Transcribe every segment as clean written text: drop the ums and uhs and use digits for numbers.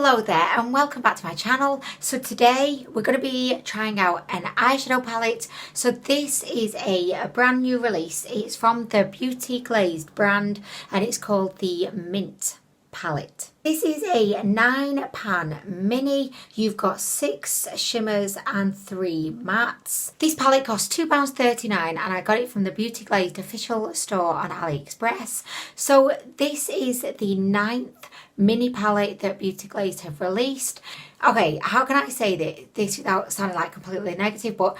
Hello there and welcome back to my channel. So today we're going to be trying out an eyeshadow palette. So this is a brand new release. It's from the beautyglazed brand and it's called the Mint palette. This is a 9-pan mini. You've got 6 shimmers and 3 mattes. This palette costs £2.39 and I got it from the beautyglazed official store on Aliexpress. So this is the 9th mini palette that beautyglazed have released. Okay, how can I say this without sounding like completely negative, but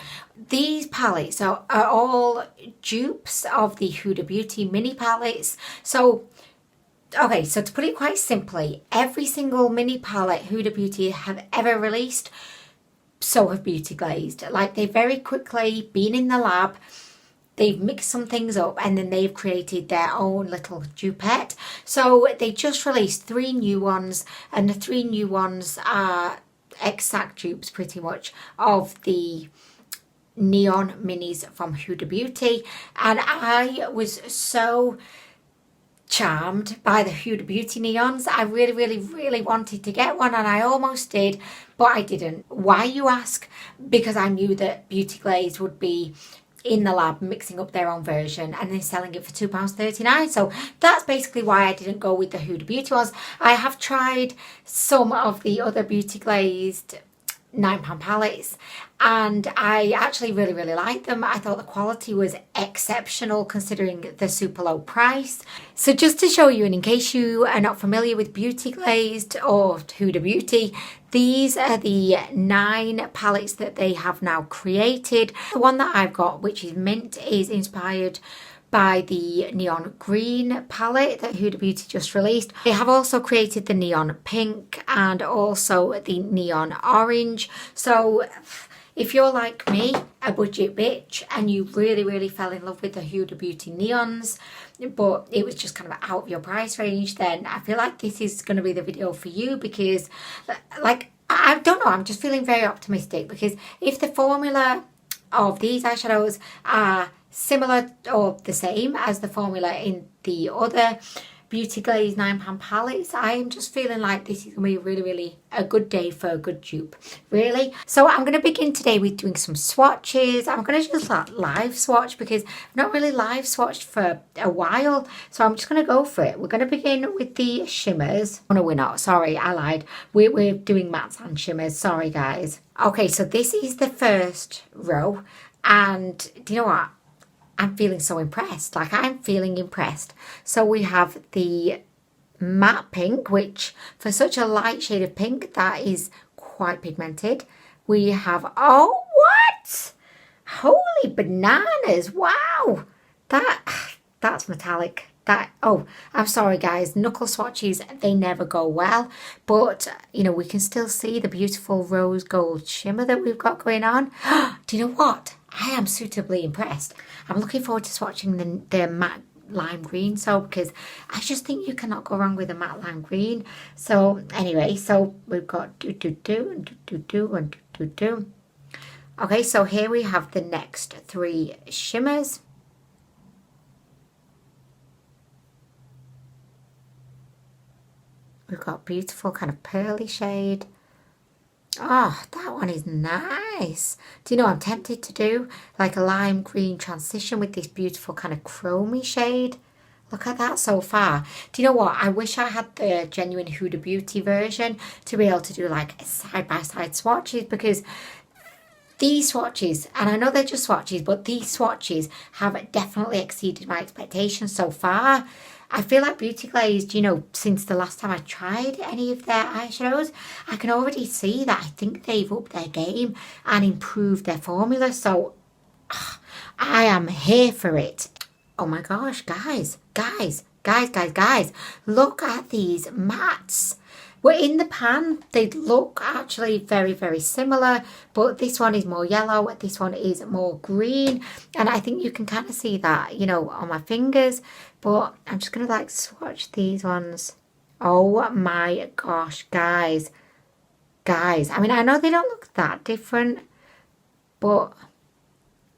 these palettes are all dupes of the Huda Beauty mini palettes. So okay, so to put it quite simply, every single mini palette Huda Beauty have ever released, so have beautyglazed. Like, they've very quickly been in the lab, they've mixed some things up and then they've created their own little dupette. So they just released 3 new ones and the 3 new ones are exact dupes pretty much of the neon minis from Huda Beauty. And I was so charmed by the Huda Beauty neons. I really wanted to get one and I almost did, but I didn't. Why, you ask? Because I knew that beautyglazed would be in the lab mixing up their own version and then selling it for £2.39. So that's basically why I didn't go with the Huda Beauty ones. I have tried some of the other beautyglazed 9-pan palettes and I actually really liked them. I thought the quality was exceptional considering the super low price. So just to show you, and in case you are not familiar with beautyglazed or Huda Beauty, these are the 9 palettes that they have now created. The one that I've got, which is mint, is inspired by the neon green palette that Huda Beauty just released. They have also created the neon pink and also the neon orange. So if you're like me, a budget bitch, and you really fell in love with the Huda Beauty neons, but it was just kind of out of your price range, then I feel like this is going to be the video for you because, like, I don't know, I'm just feeling very optimistic because if the formula of these eyeshadows are similar or the same as the formula in the other beautyglazed 9-pan palettes, I am just feeling like this is going to be really a good day for a good dupe, really. So I'm going to begin today with doing some swatches. I'm going to just live swatch because I've not really live swatched for a while, so I'm just going to go for it. We're going to begin with the shimmers. Oh no, we're not, sorry, I lied. We're doing mattes and shimmers, sorry guys. Okay, so this is the first row and do you know what? I'm feeling so impressed. Like, I'm feeling impressed. So we have the matte pink, which for such a light shade of pink, that is quite pigmented. We have, oh, what? Holy bananas. Wow. That's metallic. Oh, I'm sorry guys, knuckle swatches, they never go well, but you know, we can still see the beautiful rose gold shimmer that we've got going on. Do you know what? I am suitably impressed. I'm looking forward to swatching the matte lime green, so because I just think you cannot go wrong with a matte lime green. So anyway, so we've got do and do and do. Okay, so here we have the next 3 shimmers. We've got beautiful kind of pearly shade. Oh, that one is nice. Do you know, I'm tempted to do like a lime green transition with this beautiful kind of chromy shade. Look at that so far. Do you know what? I wish I had the genuine Huda Beauty version to be able to do like side-by-side swatches, because these swatches, and I know they're just swatches, but these swatches have definitely exceeded my expectations so far. I feel like beautyglazed, you know, since the last time I tried any of their eyeshadows, I can already see that I think they've upped their game and improved their formula. So I am here for it. Oh my gosh, guys, look at these mattes. We're in the pan. They look actually very similar, but this one is more yellow, this one is more green, and I think you can kind of see that, you know, on my fingers. But I'm just gonna like swatch these ones. Oh my gosh, guys, I mean, I know they don't look that different, but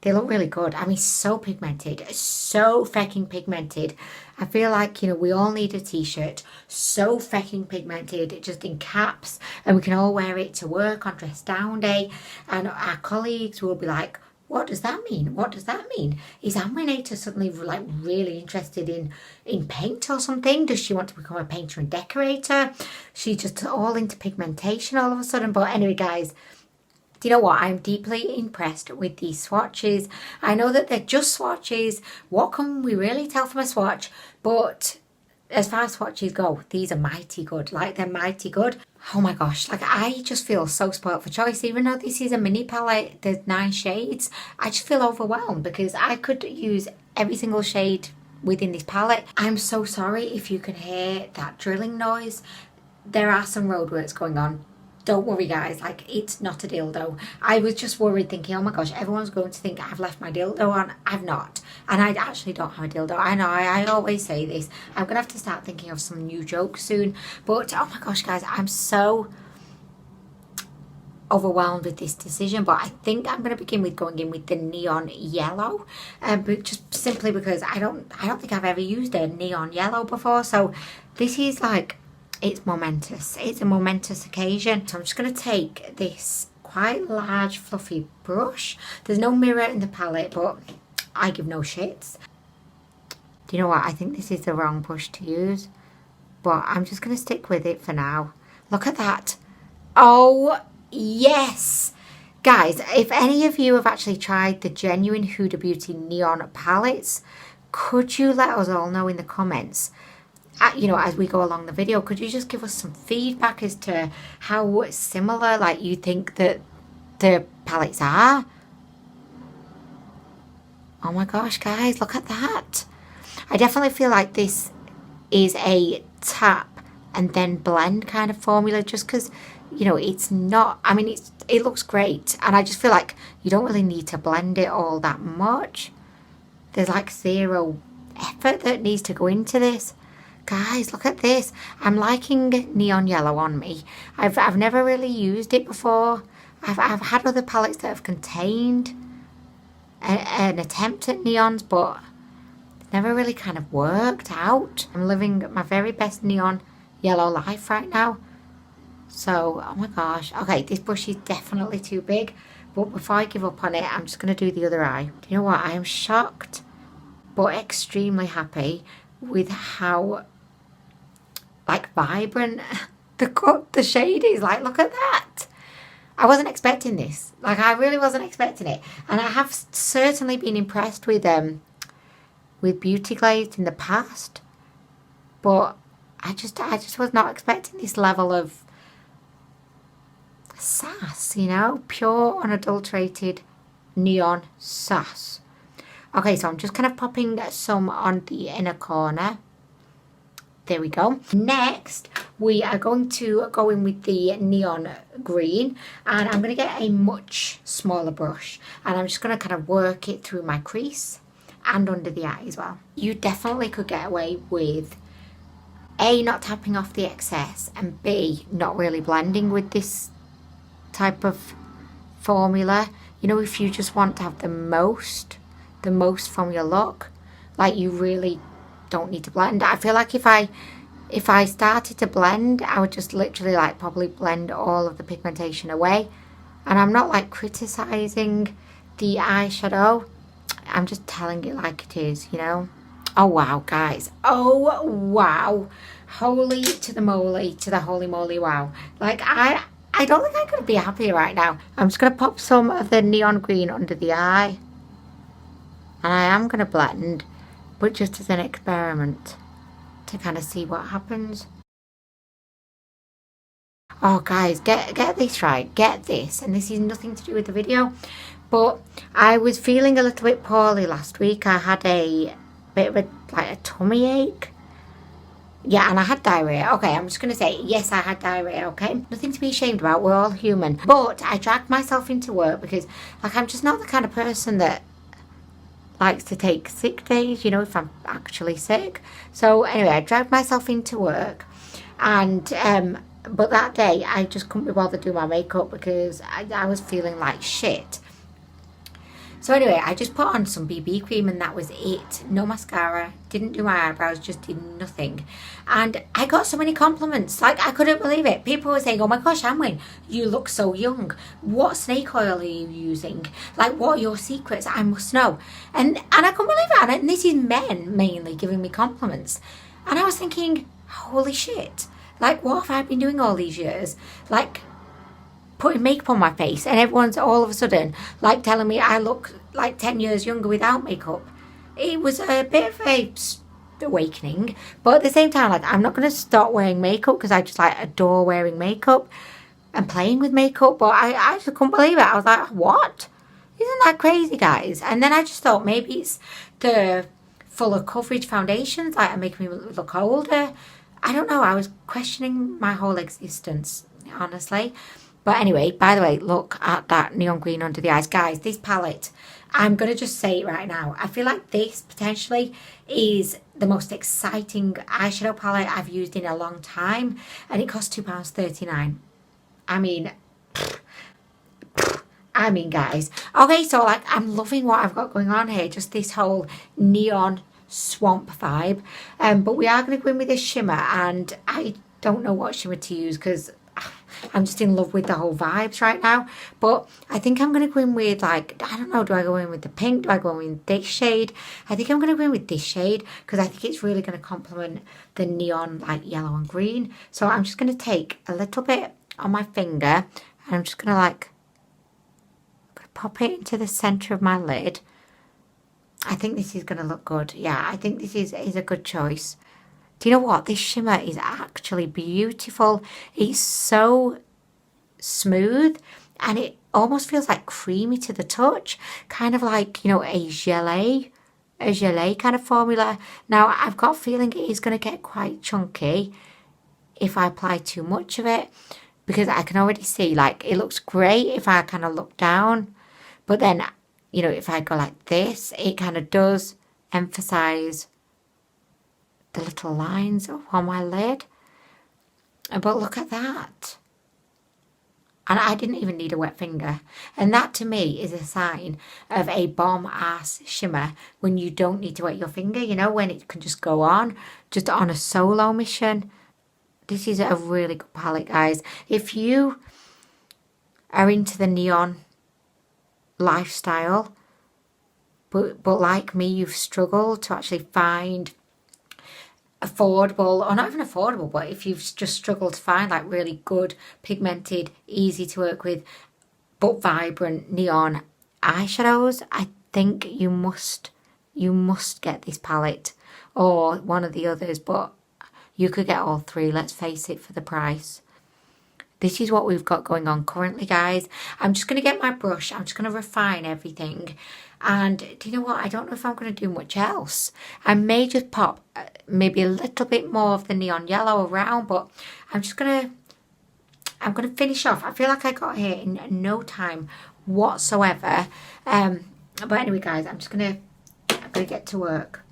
they look really good. I mean, so pigmented, so fucking pigmented. I feel like, you know, we all need a t-shirt so fucking pigmented, just in caps, and we can all wear it to work on dress down day, and our colleagues will be like, what does that mean? What does that mean? Is Anwen.usa suddenly like really interested in paint or something? Does she want to become a painter and decorator? She's just all into pigmentation all of a sudden. But anyway, guys, do you know what? I'm deeply impressed with these swatches. I know that they're just swatches. What can we really tell from a swatch? But as far as swatches go, these are mighty good. Like, they're mighty good. Oh my gosh, like, I just feel so spoilt for choice. Even though this is a mini palette, there's 9 shades, I just feel overwhelmed because I could use every single shade within this palette. I'm so sorry if you can hear that drilling noise. There are some roadworks going on. Don't worry, guys, like, it's not a dildo. I was just worried, thinking, oh my gosh, everyone's going to think I've left my dildo on. I've not. And I actually don't have a dildo. I know, I always say this. I'm going to have to start thinking of some new jokes soon. But, oh my gosh, guys, I'm so overwhelmed with this decision. But I think I'm going to begin with going in with the neon yellow. But just simply because I don't think I've ever used a neon yellow before. So this is like, it's momentous. It's a momentous occasion. So I'm just going to take this quite large fluffy brush. There's no mirror in the palette, but I give no shits. Do you know what? I think this is the wrong brush to use, but I'm just going to stick with it for now. Look at that. Oh, yes. Guys, if any of you have actually tried the genuine Huda Beauty neon palettes, could you let us all know in the comments? You know, as we go along the video, could you just give us some feedback as to how similar, like, you think that the palettes are? Oh my gosh, guys, look at that. I definitely feel like this is a tap and then blend kind of formula, just because, you know, it's not, I mean, it looks great, and I just feel like you don't really need to blend it all that much. There's like zero effort that needs to go into this. Guys, look at this. I'm liking neon yellow on me. I've never really used it before. I've had other palettes that have contained an attempt at neons, but it's never really kind of worked out. I'm living my very best neon yellow life right now. So, oh my gosh. Okay, this brush is definitely too big. But before I give up on it, I'm just going to do the other eye. Do you know what? I am shocked, but extremely happy with how, like, vibrant the shade is. Like, look at that. I wasn't expecting this. Like, I really wasn't expecting it. And I have certainly been impressed with beautyglazed in the past, but I just was not expecting this level of sass, you know, pure unadulterated neon sass. Okay, so I'm just kind of popping some on the inner corner. There we go. Next, we are going to go in with the neon green, and I'm going to get a much smaller brush, and I'm just going to kind of work it through my crease and under the eye as well. You definitely could get away with A, not tapping off the excess, and B, not really blending with this type of formula. You know, if you just want to have the most from your look, like, you really don't need to blend. I feel like if I started to blend, I would just literally, like, probably blend all of the pigmentation away. And I'm not, like, criticizing the eyeshadow, I'm just telling it like it is, you know. Oh wow, guys, oh wow, holy to the moly, to the holy moly, wow. Like, I don't think I'm gonna be happy right now. I'm just gonna pop some of the neon green under the eye, and I am gonna blend, but just as an experiment to kind of see what happens. Oh guys, get this right, get this, and this is nothing to do with the video, but I was feeling a little bit poorly last week. I had a bit of a tummy ache. Yeah, and I had diarrhea. Okay, I'm just going to say, yes, I had diarrhea, okay? Nothing to be ashamed about, we're all human. But I dragged myself into work because, like, I'm just not the kind of person that likes to take sick days, you know, if I'm actually sick. So anyway, I dragged myself into work, and but that day I just couldn't be bothered doing my makeup because I was feeling like shit. So anyway, I just put on some BB cream and that was it. No mascara, didn't do my eyebrows, just did nothing. And I got so many compliments, like I couldn't believe it. People were saying, oh my gosh, Anwen, you look so young. What snake oil are you using? Like, what are your secrets? I must know. And I couldn't believe it. And this is men mainly giving me compliments. And I was thinking, holy shit. Like, what have I been doing all these years? Like, putting makeup on my face, and everyone's all of a sudden like telling me I look like 10 years younger without makeup. It was a bit of a awakening, but at the same time, like, I'm not going to stop wearing makeup because I just like adore wearing makeup and playing with makeup. But I just couldn't believe it. I was like, what? Isn't that crazy, guys? And then I just thought maybe it's the fuller coverage foundations like are making me look older. I don't know. I was questioning my whole existence, honestly. But anyway, by the way, look at that neon green under the eyes. Guys, this palette, I'm going to just say it right now. I feel like this potentially is the most exciting eyeshadow palette I've used in a long time. And it costs £2.39. I mean, guys. Okay, so like, I'm loving what I've got going on here. Just this whole neon swamp vibe. But we are going to go in with this shimmer. And I don't know what shimmer to use because I'm just in love with the whole vibes right now. But I think I'm going to go in with, like, I don't know, do I go in with the pink? Do I go in with this shade? I think I'm going to go in with this shade because I think it's really going to complement the neon, like, yellow and green. So I'm just going to take a little bit on my finger and I'm just going to, like, pop it into the centre of my lid. I think this is going to look good. Yeah, I think this is a good choice. Do you know what? This shimmer is actually beautiful. It's so smooth and it almost feels like creamy to the touch. Kind of like, you know, a gelée kind of formula. Now, I've got a feeling it is going to get quite chunky if I apply too much of it. Because I can already see, like, it looks great if I kind of look down. But then, you know, if I go like this, it kind of does emphasize the little lines up on my lid. But look at that. And I didn't even need a wet finger. And that to me is a sign of a bomb ass shimmer when you don't need to wet your finger, you know, when it can just go on, just on a solo mission. This is a really good palette, guys. If you are into the neon lifestyle, but like me, you've struggled to actually find affordable, or not even affordable, but if you've just struggled to find like really good pigmented, easy to work with but vibrant neon eyeshadows, I think you must get this palette or one of the others. But you could get all three, let's face it, for the price. This is what we've got going on currently, guys. I'm just going to get my brush. I'm just going to refine everything. And do you know what? I don't know if I'm going to do much else. I may just pop maybe a little bit more of the neon yellow around, but I'm going to finish off. I feel like I got here in no time whatsoever. But anyway, guys, I'm going to get to work.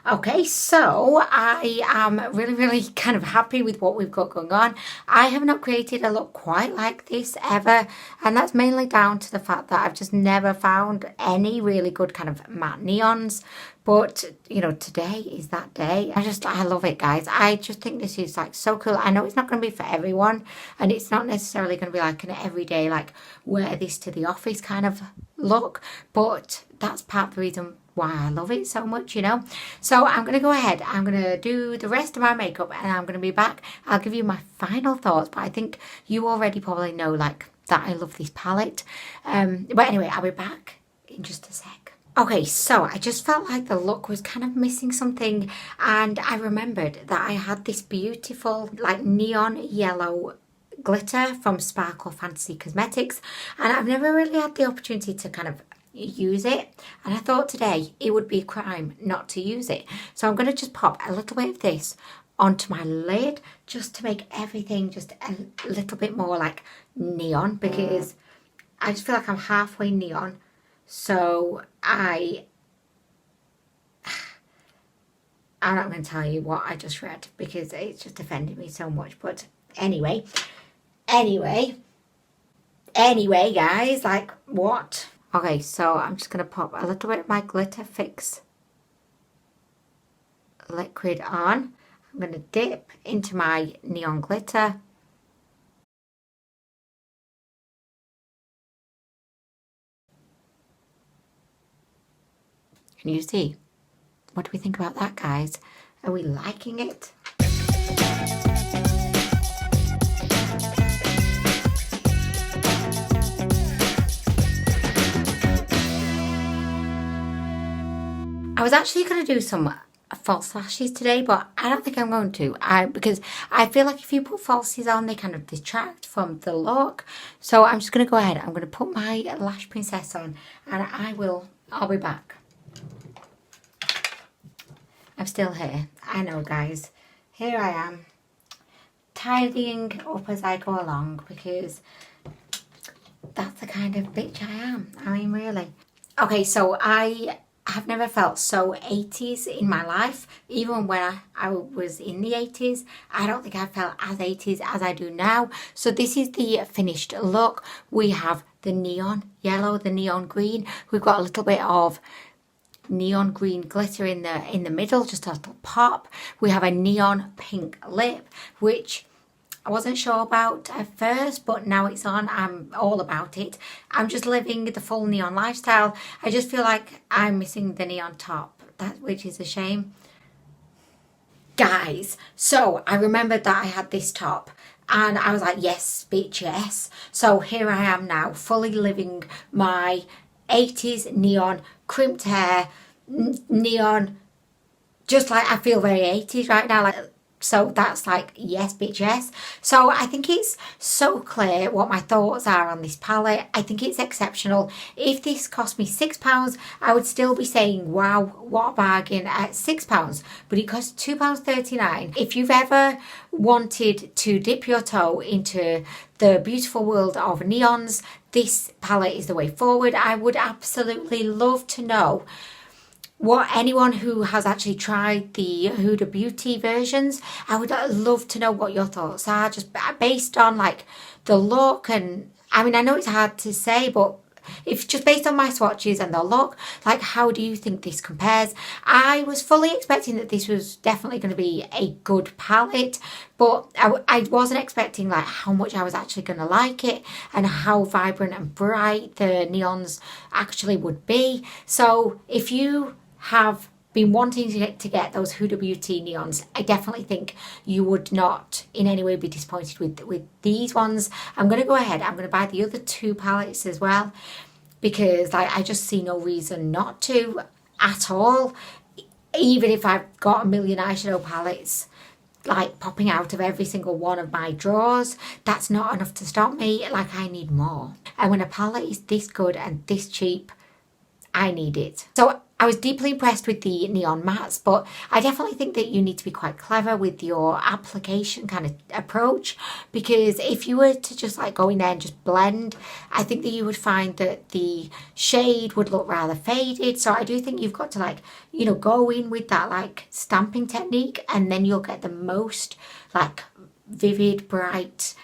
Okay, so I am really kind of happy with what we've got going on. I have not created a look quite like this ever, and that's mainly down to the fact that I've just never found any really good kind of matte neons. But, you know, today is that day. I love it, guys. I just think this is like so cool. I know it's not going to be for everyone, and it's not necessarily going to be like an everyday, like, wear this to the office kind of look, but that's part of the reason why I love it so much, you know. So I'm going to go ahead, I'm going to do the rest of my makeup, and I'm going to be back. I'll give you my final thoughts, but I think you already probably know, like, that I love this palette. But anyway, I'll be back in just a sec. Okay, so I just felt like the look was kind of missing something, and I remembered that I had this beautiful, like, neon yellow glitter from Sparkle Fantasy Cosmetics, and I've never really had the opportunity to kind of use it, and I thought today it would be a crime not to use it. So I'm going to just pop a little bit of this onto my lid just to make everything just a little bit more like neon, because I just feel like I'm halfway neon. So I'm not going to tell you what I just read because it's just offended me so much. But anyway guys, like, what? Okay, so I'm just going to pop a little bit of my Glitter Fix liquid on. I'm going to dip into my neon glitter. Can you see? What do we think about that, guys? Are we liking it? I was actually going to do some false lashes today, but I don't think I'm going to. Because I feel like if you put falsies on, they kind of detract from the look. So I'm just going to go ahead. I'm going to put my Lash Princess on, and I'll be back. I'm still here. I know, guys. Here I am, tidying up as I go along, because that's the kind of bitch I am. I mean, really. Okay, so I have never felt so 80s in my life. Even when I was in the 80s, I don't think I felt as 80s as I do now. So this is the finished look. We have the neon yellow, the neon green. We've got a little bit of neon green glitter in the middle, just a little pop. We have a neon pink lip, which I wasn't sure about at first, but now it's on, I'm all about it. I'm just living the full neon lifestyle. I just feel like I'm missing the neon top, which is a shame. Guys, so I remembered that I had this top, and I was like, yes, bitch, yes. So here I am now, fully living my 80s neon, crimped hair, neon, just like I feel very 80s right now. Like, so that's like, yes, bitch, yes. So I think it's so clear what my thoughts are on this palette. I think it's exceptional. If this cost me £6, I would still be saying, wow, what a bargain at £6. But it costs £2.39. If you've ever wanted to dip your toe into the beautiful world of neons, this palette is the way forward. I would absolutely love to know what anyone who has actually tried the Huda Beauty versions, I would love to know what your thoughts are, just based on like the look. And I mean, I know it's hard to say, but if just based on my swatches and the look, like, how do you think this compares? I was fully expecting that this was definitely going to be a good palette, but I wasn't expecting like how much I was actually going to like it and how vibrant and bright the neons actually would be. So if you have been wanting to get those Huda Beauty neons, I definitely think you would not in any way be disappointed with these ones. I'm going to go ahead, I'm going to buy the other two palettes as well, because I just see no reason not to at all. Even if I've got a million eyeshadow palettes like popping out of every single one of my drawers, that's not enough to stop me. Like, I need more. And when a palette is this good and this cheap, I need it. So I was deeply impressed with the neon mattes, but I definitely think that you need to be quite clever with your application kind of approach, because if you were to just like go in there and just blend, I think that you would find that the shade would look rather faded. So I do think you've got to like, you know, go in with that like stamping technique, and then you'll get the most like vivid, bright,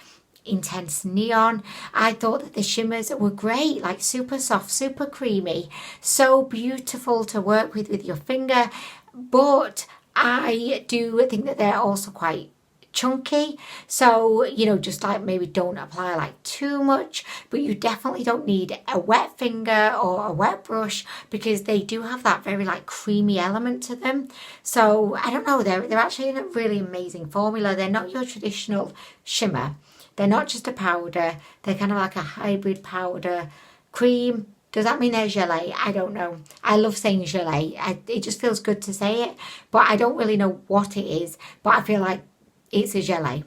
intense neon. I thought that the shimmers were great, like super soft, super creamy, so beautiful to work with your finger. But I do think that they're also quite chunky, so you know, just like maybe don't apply like too much, but you definitely don't need a wet finger or a wet brush, because they do have that very like creamy element to them. So I don't know, they're actually in a really amazing formula. They're not your traditional shimmer. They're not just a powder, they're kind of like a hybrid powder cream. Does that mean they're gelée? I don't know. I love saying gelée. It just feels good to say it, but I don't really know what it is, but I feel like it's a gelée.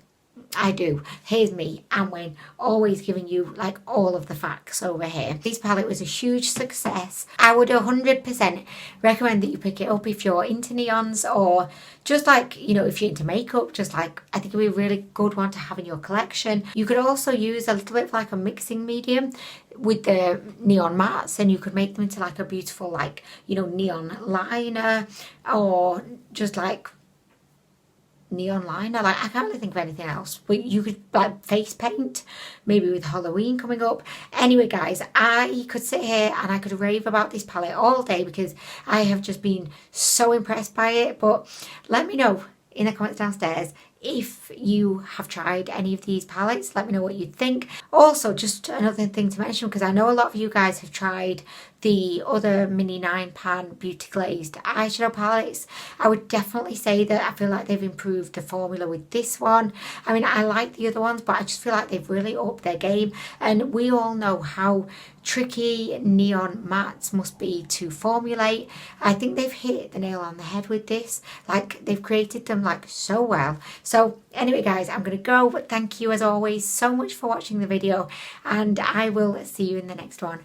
I do. Here's me, Anwen, always giving you like all of the facts over here. This palette was a huge success. I would 100% recommend that you pick it up if you're into neons, or just like, you know, if you're into makeup, just like, I think it would be a really good one to have in your collection. You could also use a little bit of like a mixing medium with the neon mattes, and you could make them into like a beautiful like, you know, neon liner, or just like neon liner. Like, I can't really think of anything else, but you could like face paint maybe with Halloween coming up. Anyway guys, I could sit here and I could rave about this palette all day, because I have just been so impressed by it. But let me know in the comments downstairs if you have tried any of these palettes. Let me know what you think. Also, just another thing to mention, because I know a lot of you guys have tried the other mini 9-pan beauty glazed eyeshadow palettes. I would definitely say that I feel like they've improved the formula with this one. I mean, I like the other ones, but I just feel like they've really upped their game. And we all know how tricky neon mattes must be to formulate. I think they've hit the nail on the head with this. Like, they've created them like so well. So anyway guys, I'm gonna go, but thank you as always so much for watching the video, and I will see you in the next one.